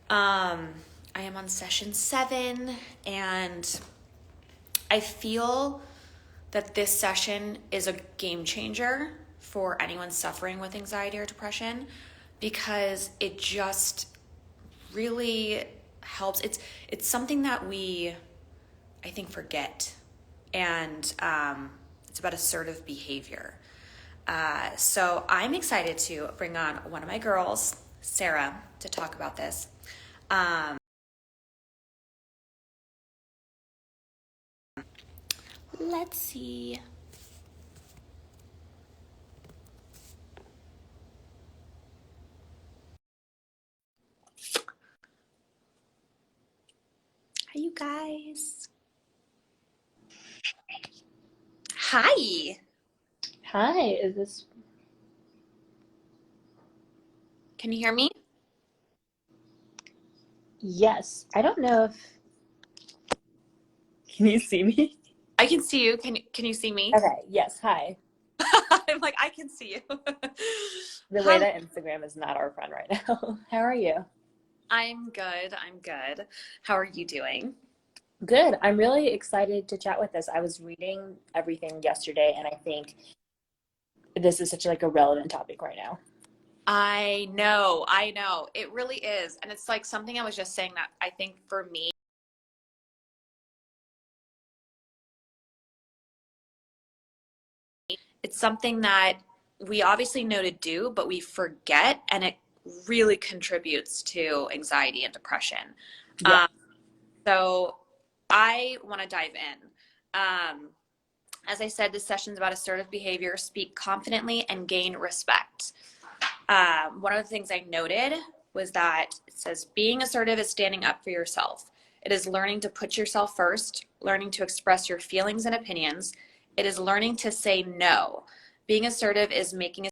Um, I am on session 7, and I feel that this session is a game changer for anyone suffering with anxiety or depression because it just really helps. It's something that we, I think, forget, and it's about assertive behavior. So I'm excited to bring on one of my girls, Sarah, to talk about this. Um, let's see. Hi, you guys. Hi. Hi, is this? Can you hear me? Yes. I don't know if. Can you see me? I can see you. Can you see me? Okay, yes, hi. I'm like, I can see you. The way Hello. that Instagram is not our friend right now. How are you? I'm good. I'm good. How are you doing? Good. I'm really excited to chat with this. I was reading everything yesterday, and I think this is such like a relevant topic right now. I know. I know. It really is. And it's like something I was just saying that I think for me, it's something that we obviously know to do, but we forget, and it really contributes to anxiety and depression. Yeah. Um, so I want to dive in. As I said, this session is about assertive behavior, speak confidently, and gain respect. One of the things I noted was that it says being assertive is standing up for yourself. It is learning to put yourself first, learning to express your feelings and opinions. It is learning to say no. Being assertive is making a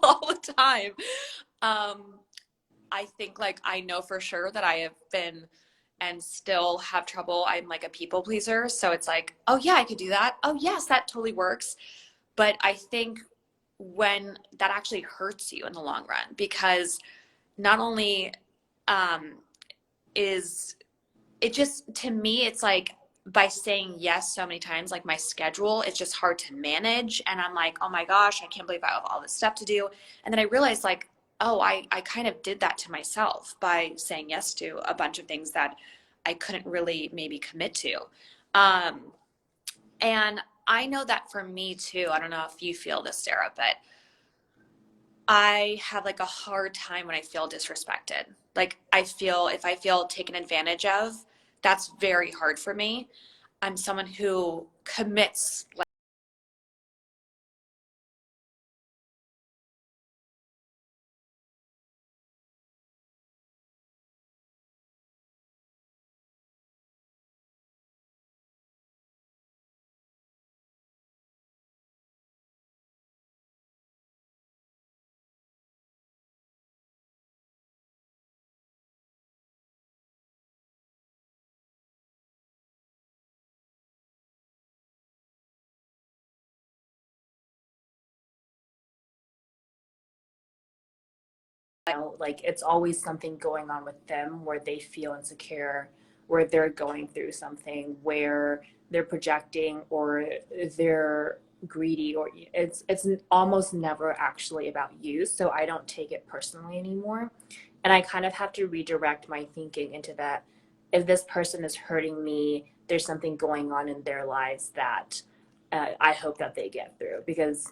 all the time. Um, I think like I know for sure that I have been and still have trouble. I'm like a people pleaser. So it's like, oh yeah, I could do that. Oh yes, that totally works. But I think when that actually hurts you in the long run, because not only um, is it just, to me, it's like by saying yes so many times, like my schedule, it's just hard to manage. And I'm like, oh my gosh, I can't believe I have all this stuff to do. And then I realized like, oh, I kind of did that to myself by saying yes to a bunch of things that I couldn't really maybe commit to. Um, and I know that for me too, I don't know if you feel this, Sarah, but I have like a hard time when I feel disrespected. Like I feel if I feel taken advantage of, that's very hard for me. I'm someone who commits Like it's always something going on with them where they feel insecure, where they're going through something, where they're projecting or they're greedy, or it's almost never actually about you. So I don't take it personally anymore. And I kind of have to redirect my thinking into that if this person is hurting me, there's something going on in their lives that I hope that they get through. Because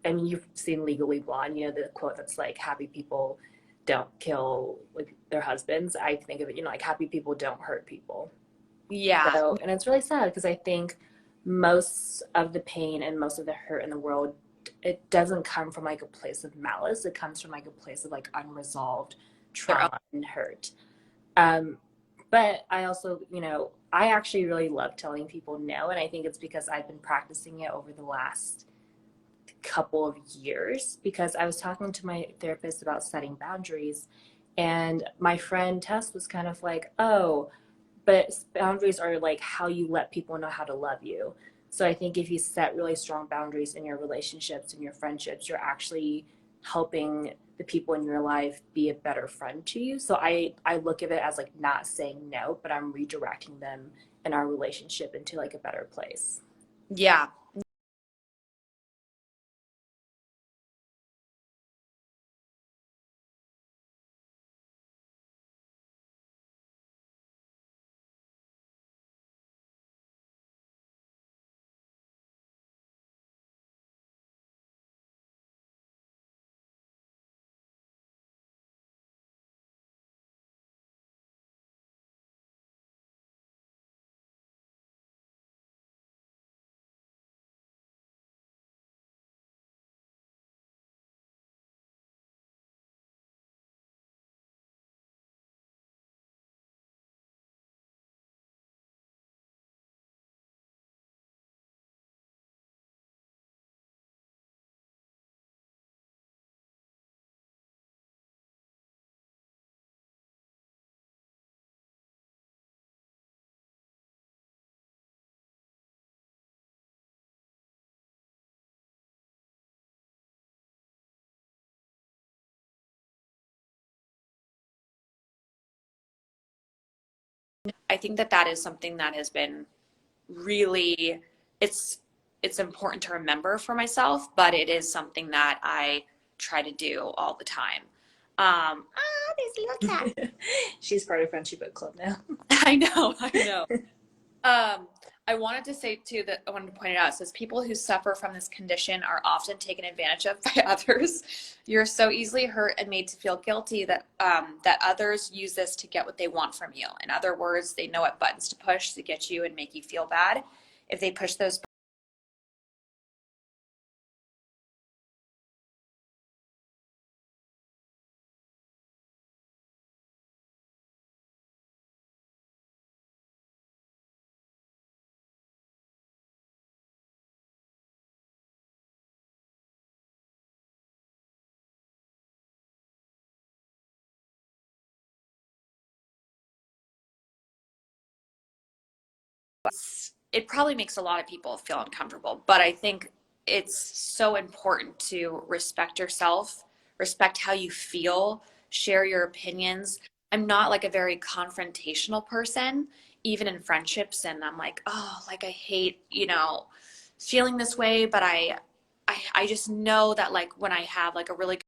I mean, you've seen Legally Blonde, you know, the quote that's like, happy people don't kill like their husbands. I think of it, like happy people don't hurt people. yeah. So, and it's really sad because I think most of the pain and most of the hurt in the world, it doesn't come from like a place of malice. It comes from like a place of like unresolved Their own. trauma and hurt. Um, but I also, I actually really love telling people no, and I think it's because I've been practicing it over the last couple of years, because I was talking to my therapist about setting boundaries, and my friend Tess was kind of like, oh, but boundaries are like how you let people know how to love you. So I think if you set really strong boundaries in your relationships and your friendships, you're actually helping the people in your life be a better friend to you. So I look at it as like not saying no, but I'm redirecting them in our relationship into like a better place. Yeah. I think that that is something that has been really, it's it's important to remember for myself, but it is something that I try to do all the time. There's a little cat. She's part of Frenchie Book Club now. I know, I know. Um, I wanted to say too that I wanted to point it out. It says people who suffer from this condition are often taken advantage of by others. You're so easily hurt and made to feel guilty that that others use this to get what they want from you. In other words, they know what buttons to push to get you and make you feel bad. If they push those, it probably makes a lot of people feel uncomfortable. But I think it's so important to respect yourself, respect how you feel, share your opinions. I'm not like a very confrontational person, even in friendships. And I'm like, oh, like I hate, feeling this way. But I just know that like when I have like a really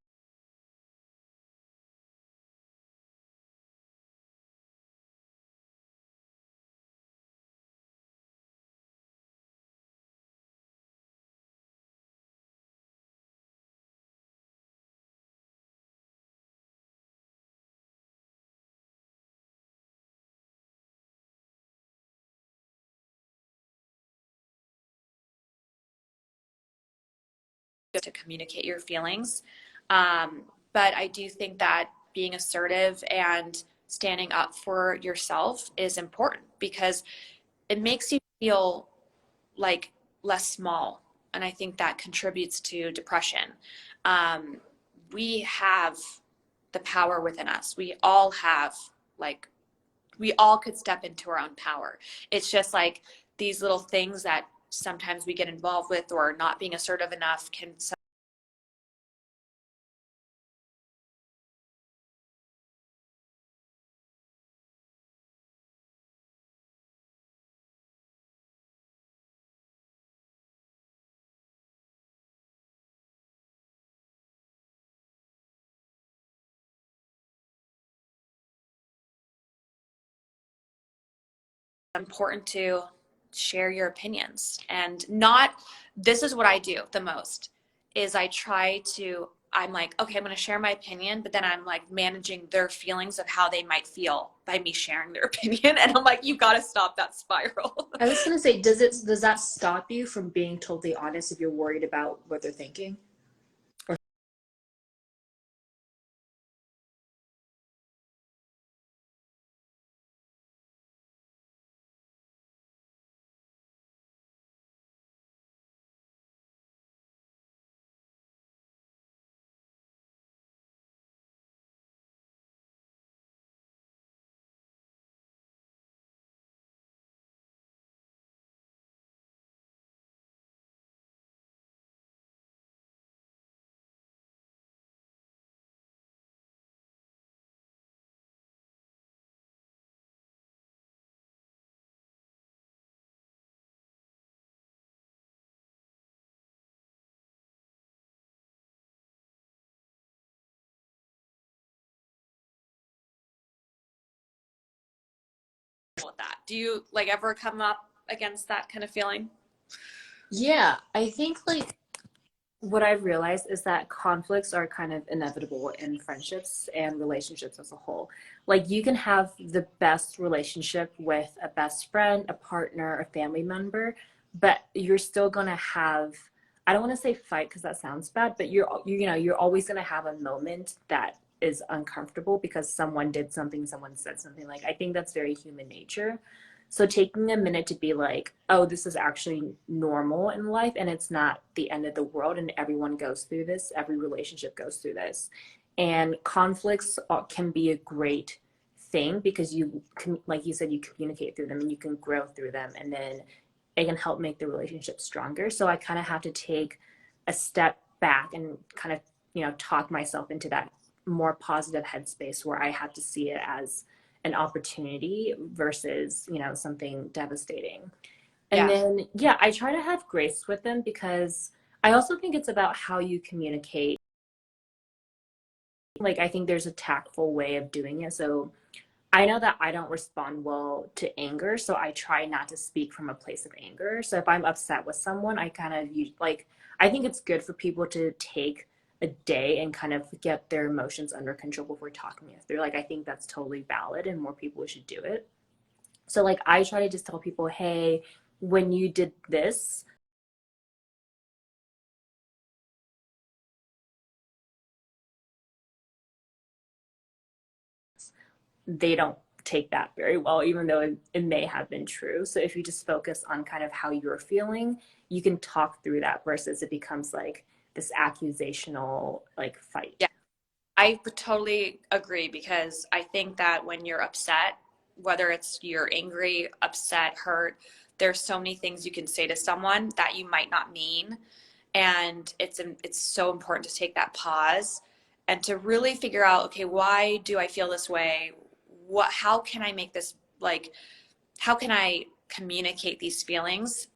to communicate your feelings. Um, but I do think that being assertive and standing up for yourself is important because it makes you feel like less small. And I think that contributes to depression. Um, we have the power within us. We all have, like, we all could step into our own power. It's just like these little things that sometimes we get involved with or not being assertive enough can important to share your opinions and not this is what I do the most is I try to I'm like okay I'm going to share my opinion but then I'm like managing their feelings of how they might feel by me sharing their opinion and I'm like you got to stop that spiral. I was gonna say, does that stop you from being totally honest if you're worried about what they're thinking? Or with that? Do you like ever come up against that kind of feeling? Yeah, I think like what I've realized is that conflicts are kind of inevitable in friendships and relationships as a whole. Like you can have the best relationship with a best friend, a partner, a family member, but you're still going to have, I don't want to say fight because that sounds bad, but you're always going to have a moment that is uncomfortable because someone did something, someone said something. Like I think that's very human nature. So taking a minute to be like, oh, this is actually normal in life and it's not the end of the world and everyone goes through this, every relationship goes through this. And conflicts can be a great thing because you can, like you said, you communicate through them and you can grow through them and then it can help make the relationship stronger. So I kind of have to take a step back and kind of, talk myself into that more positive headspace where I have to see it as an opportunity versus, something devastating. And Yeah. then, yeah, I try to have grace with them because I also think it's about how you communicate. Like, I think there's a tactful way of doing it. So I know that I don't respond well to anger. So I try not to speak from a place of anger. So if I'm upset with someone, I kind of use, like, I think it's good for people to take a day and kind of get their emotions under control before talking it through. Like, I think that's totally valid and more people should do it. So like I try to just tell people, hey, when you did this, they don't take that very well, even though it may have been true. So if you just focus on kind of how you're feeling, you can talk through that versus it becomes like this accusational like Yeah. fight. I would totally agree because I think that when you're upset, whether it's you're angry, upset, hurt, there's so many things you can say to someone that you might not mean, and it's so important to take that pause and to really figure out, okay, why do I feel this way? What how can I make this like how can I communicate these feelings?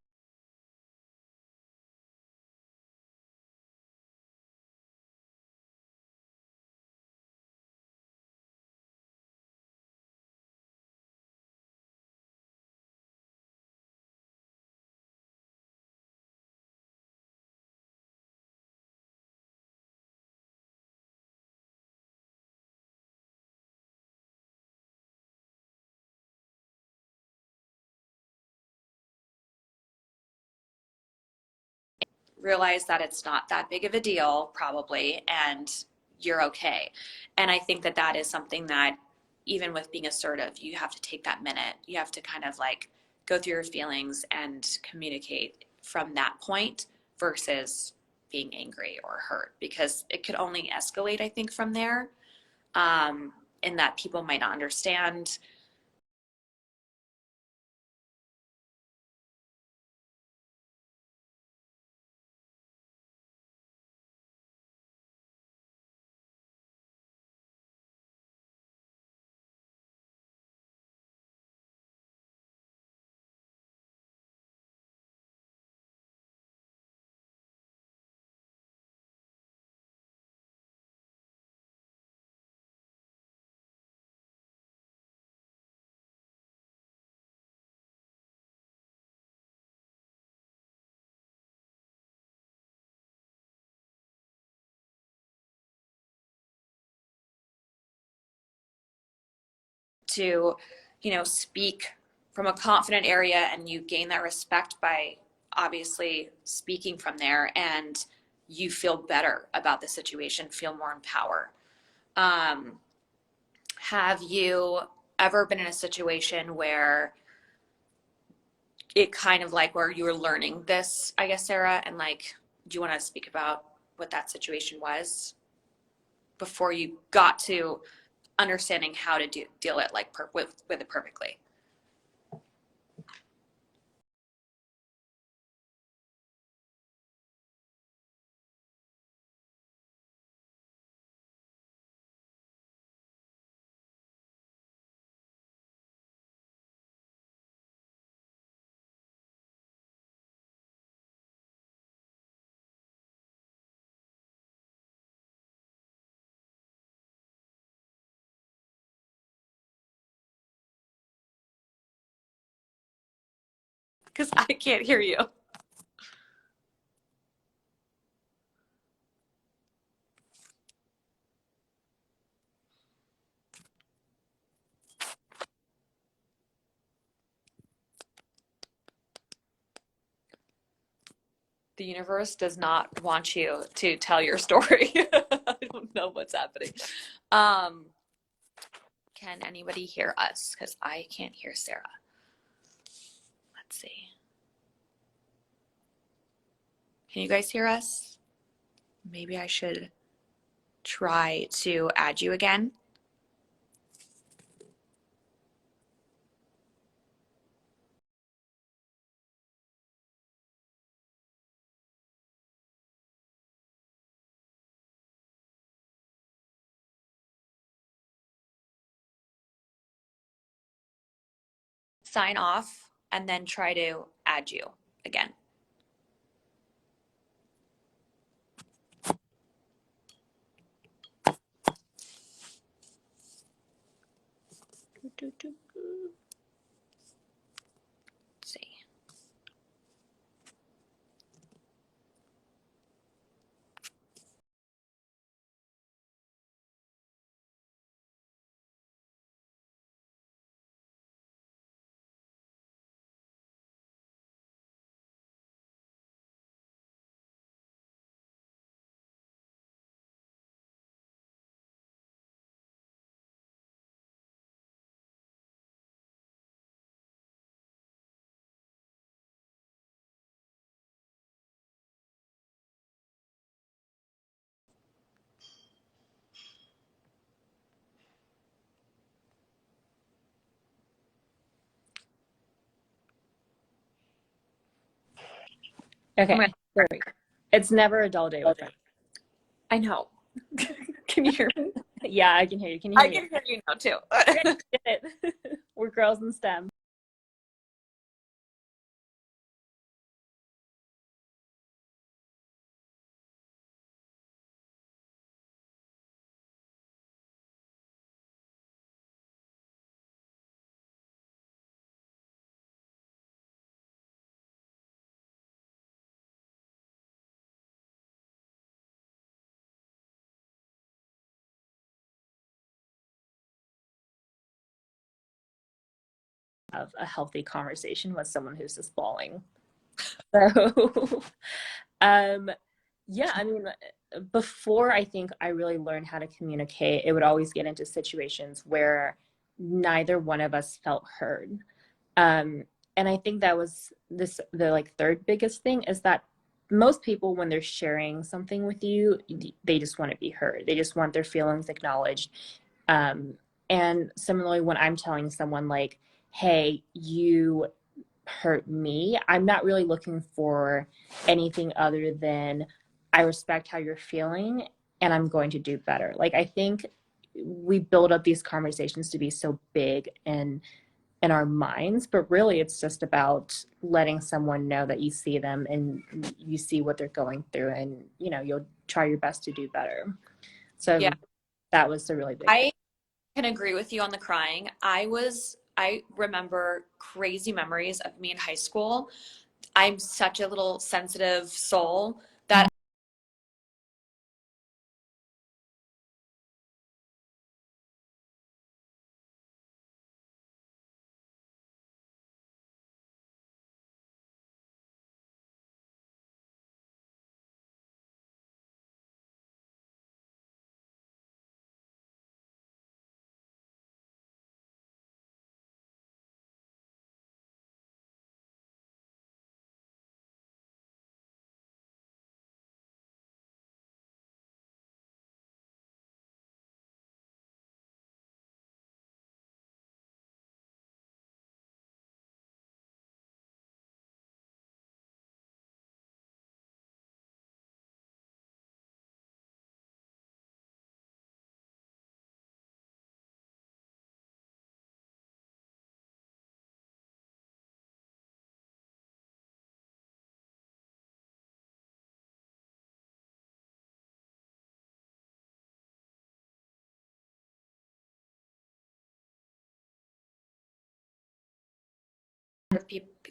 Realize that it's not that big of a deal, probably, and you're okay. And I think that that is something that, even with being assertive, you have to take that minute. You have to kind of like go through your feelings and communicate from that point versus being angry or hurt because it could only escalate, I think, from there. In that people might not understand. To, speak from a confident area and you gain that respect by obviously speaking from there and you feel better about the situation, feel more in power. Um, have you ever been in a situation where it kind of like where you were learning this, I guess, Sarah, and like, do you want to speak about what that situation was before you got to understanding how to deal it like with it perfectly? because I can't hear you. The universe does not want you to tell your story. I don't know what's happening. Um, can anybody hear us? Because I can't hear Sarah. Let's see. Can you guys hear us? Maybe I should try to add you again. Sign off and then try to add you again. Let's see. Okay, there we go. It's never a dull day with Frenchie. I know. Can you hear me? Yeah, I can hear you. Can you hear I me? can hear you now too. Get it. We're girls in STEM. Have a healthy conversation with someone who's just bawling. So, yeah, I mean, before I think I really learned how to communicate, it would always get into situations where neither one of us felt heard. Um, and I think that was the like third biggest thing is that most people, when they're sharing something with you, they just want to be heard. They just want their feelings acknowledged. Um, and similarly, when I'm telling someone like, hey, you hurt me, I'm not really looking for anything other than I respect how you're feeling and I'm going to do better. Like, I think we build up these conversations to be so big and in our minds, but really it's just about letting someone know that you see them and you see what they're going through and you'll try your best to do better. Yeah, So that was a really big thing. I can agree with you on the crying. I remember crazy memories of me in high school. I'm such a little sensitive soul that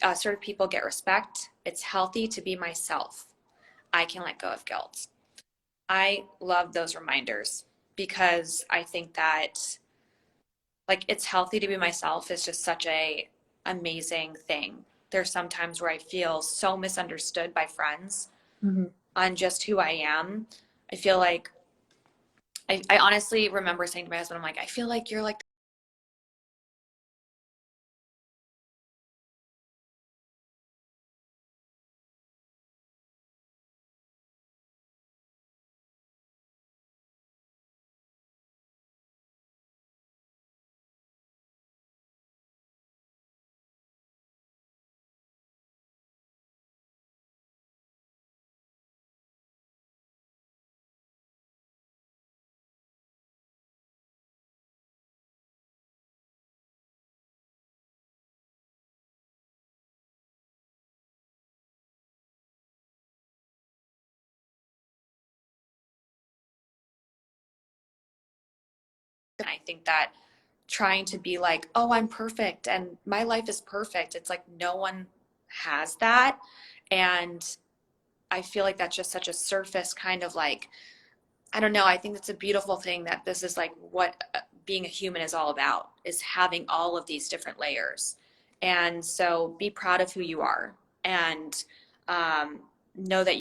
Assertive people get respect. It's healthy to be myself. I can let go of guilt. I love those reminders because I think that like it's healthy to be myself is just such a amazing thing. There's some times where I feel so misunderstood by friends Mm-hmm. on just who I am. I feel like I honestly remember saying to my husband, I'm like, I feel like you're like, and I think that trying to be like, oh, I'm perfect and my life is perfect. It's like no one has that. And I feel like that's just such a surface kind of like, I don't know. I think it's a beautiful thing that this is like what being a human is all about is having all of these different layers. And so be proud of who you are and know that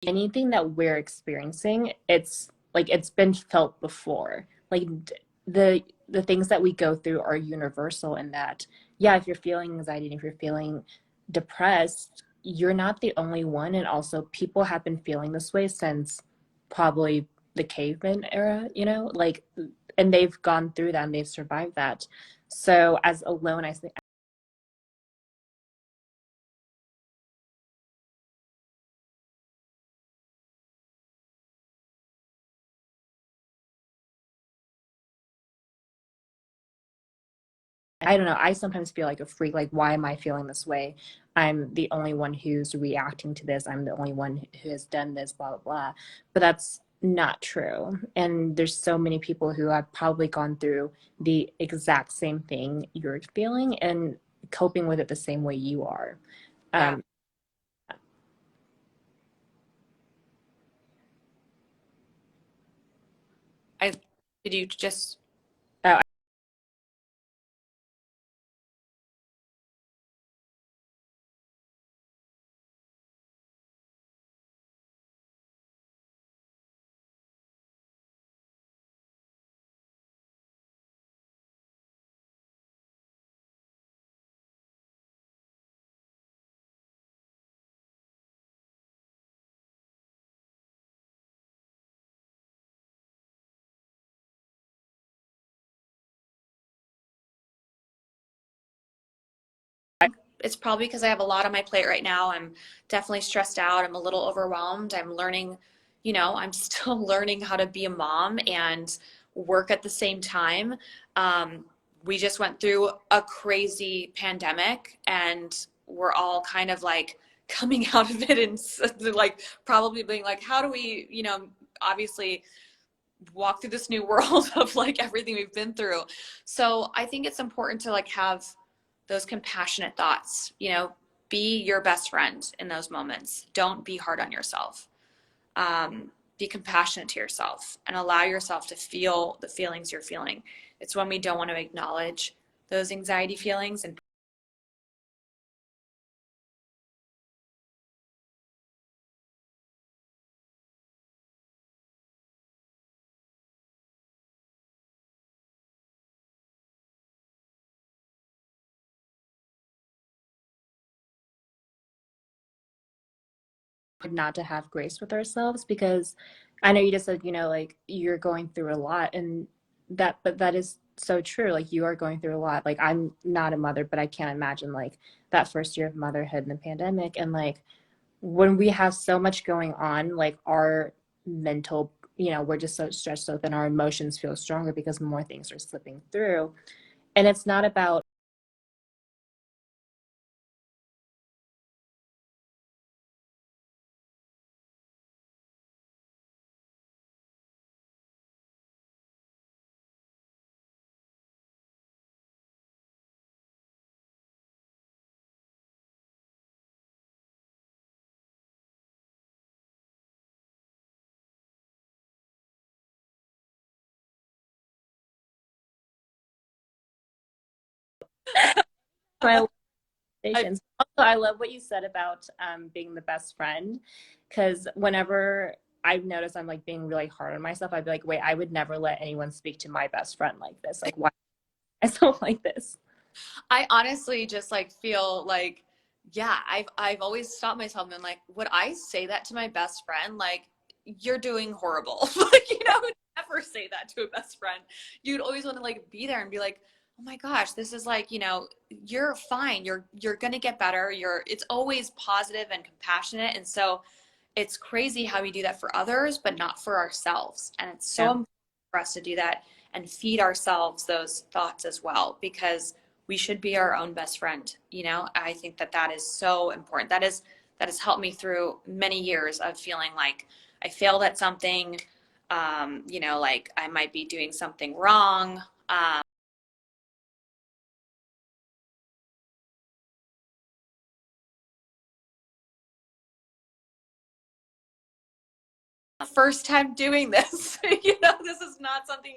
Anything that we're experiencing, it's like it's been felt before. Like the things that we go through are universal in that, yeah, if you're feeling anxiety and if you're feeling depressed, you're not the only one. And also people have been feeling this way since probably the caveman era, like, and they've gone through that and they've survived that. So as alone, I think I don't know. I sometimes feel like a freak. Like, why am I feeling this way? I'm the only one who's reacting to this. I'm the only one who has done this, blah, blah, blah. But that's not true. And there's so many people who have probably gone through the exact same thing you're feeling and coping with it the same way you are. yeah, Um, I did you just uh, it's probably because I have a lot on my plate right now. I'm definitely stressed out. I'm a little overwhelmed. I'm learning, I'm still learning how to be a mom and work at the same time. Um, we just went through a crazy pandemic and we're all kind of like coming out of it and like probably being like, how do we, obviously walk through this new world of like everything we've been through. So I think it's important to like have those compassionate thoughts, be your best friend in those moments. Don't be hard on yourself. Be compassionate to yourself and allow yourself to feel the feelings you're feeling. It's when we don't want to acknowledge those anxiety feelings and not to have grace with ourselves because I know you just said, like you're going through a lot and but that is so true. Like you are going through a lot. Like I'm not a mother, but I can't imagine like that first year of motherhood in the pandemic and like when we have so much going on, like our mental, we're just so stressed out, then our emotions feel stronger because more things are slipping through. And it's not about my I conversations. Also, I love what you said about being the best friend, because whenever I've noticed I'm like being really hard on myself, I'd be like, wait, I would never let anyone speak to my best friend like this. Like, why am I so like this? I honestly just like feel like, yeah, I've always stopped myself and been like, would I say that to my best friend? Like, you're doing horrible. Like, I would never say that to a best friend. You'd always want to like be there and be like, oh my gosh, this is like, you're fine. You're gonna get better. It's always positive and compassionate. And so it's crazy how we do that for others, but not for ourselves. And it's so Yeah. important for us to do that and feed ourselves those thoughts as well, because we should be our own best friend. I think that that is so important. That has helped me through many years of feeling like I failed at something, like I might be doing something wrong. First time doing this. This is not something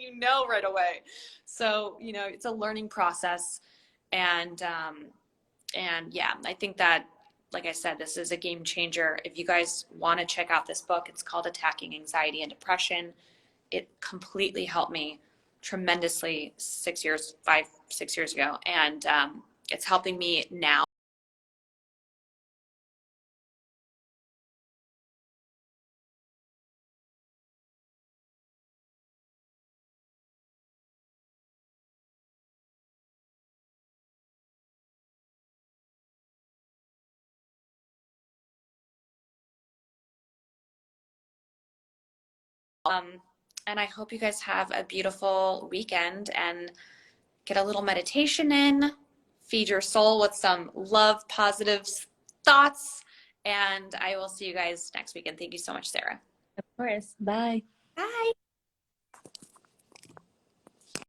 right away. So, it's a learning process. And yeah, I think that, like I said, this is a game changer. If you guys want to check out this book, it's called Attacking Anxiety and Depression. It completely helped me tremendously 6 years ago. And it's helping me now. Um, and I hope you guys have a beautiful weekend and get a little meditation in, feed your soul with some love, positive thoughts. And I will see you guys next weekend. Thank you so much, Sarah. Of course. Bye. Bye.